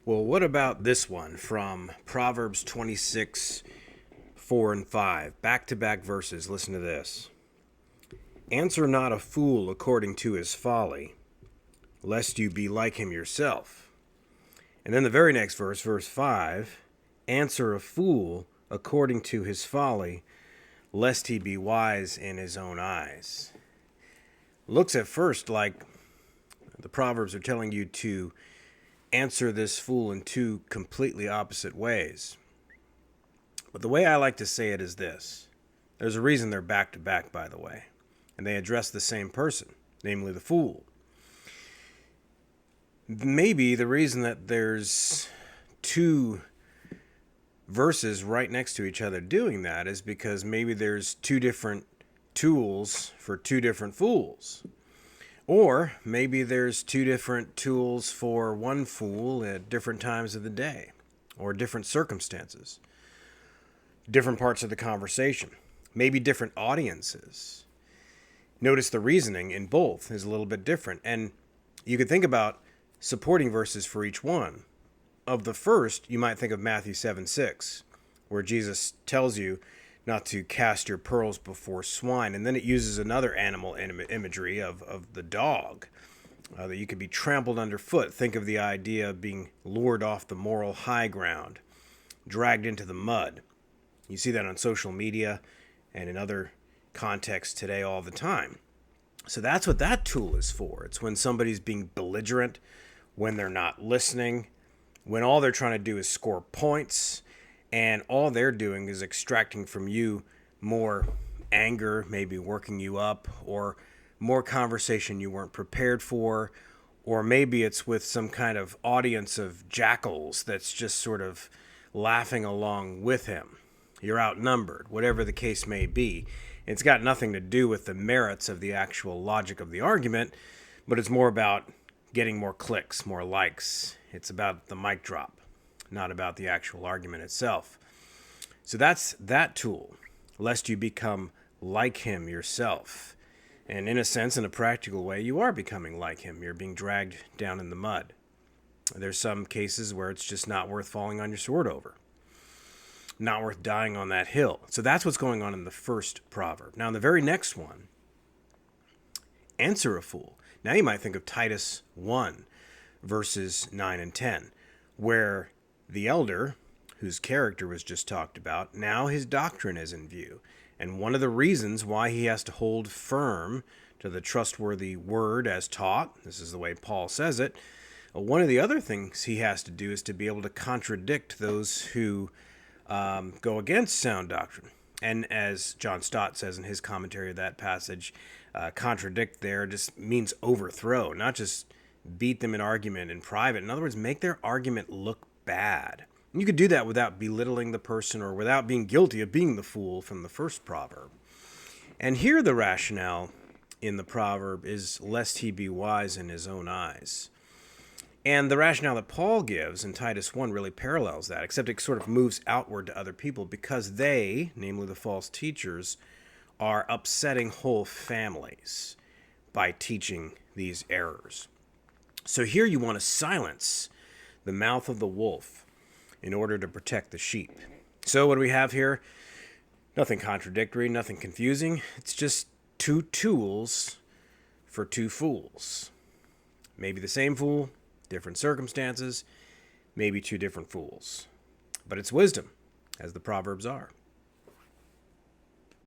Well, what about this one from Proverbs 26, 4 and 5? Back to back verses. Listen to this. Answer not a fool according to his folly, lest you be like him yourself. And then the very next verse, verse 5, answer a fool according to his folly, lest he be wise in his own eyes. Looks at first like the Proverbs are telling you to answer this fool in two completely opposite ways. But the way I like to say it is this. There's a reason they're back to back, by the way, and they address the same person, namely the fool. Maybe the reason that there's two verses right next to each other doing that is because maybe there's two different tools for two different fools. Or maybe there's two different tools for one fool at different times of the day, or different circumstances, different parts of the conversation, maybe different audiences. Notice the reasoning in both is a little bit different, and you could think about supporting verses for each one. Of the first, you might think of Matthew 7:6, where Jesus tells you not to cast your pearls before swine. And then it uses another animal imagery of the dog, that you could be trampled underfoot. Think of the idea of being lured off the moral high ground, dragged into the mud. You see that on social media and in other contexts today all the time. So that's what that tool is for. It's when somebody's being belligerent, when they're not listening, when all they're trying to do is score points, and all they're doing is extracting from you more anger, maybe working you up, or more conversation you weren't prepared for, or maybe it's with some kind of audience of jackals that's just sort of laughing along with him. You're outnumbered, whatever the case may be. It's got nothing to do with the merits of the actual logic of the argument, but it's more about getting more clicks, more likes. It's about the mic drop, not about the actual argument itself. So that's that tool, lest you become like him yourself. And in a sense, in a practical way, you are becoming like him. You're being dragged down in the mud. There's some cases where it's just not worth falling on your sword over, not worth dying on that hill. So that's what's going on in the first proverb. Now, in the very next one, answer a fool. Now you might think of Titus 1, verses 9 and 10, where the elder, whose character was just talked about, now his doctrine is in view. And one of the reasons why he has to hold firm to the trustworthy word as taught, this is the way Paul says it, one of the other things he has to do is to be able to contradict those who go against sound doctrine. And as John Stott says in his commentary of that passage, contradict there just means overthrow, not just beat them in argument in private. In other words, make their argument look bad. You could do that without belittling the person or without being guilty of being the fool from the first proverb. And here the rationale in the proverb is lest he be wise in his own eyes. And the rationale that Paul gives in Titus 1 really parallels that, except it sort of moves outward to other people because they, namely the false teachers, are upsetting whole families by teaching these errors. So here you want to silence the mouth of the wolf in order to protect the sheep. So what do we have here? Nothing contradictory, nothing confusing. It's just two tools for two fools. Maybe the same fool, different circumstances, maybe two different fools. But it's wisdom, as the Proverbs are.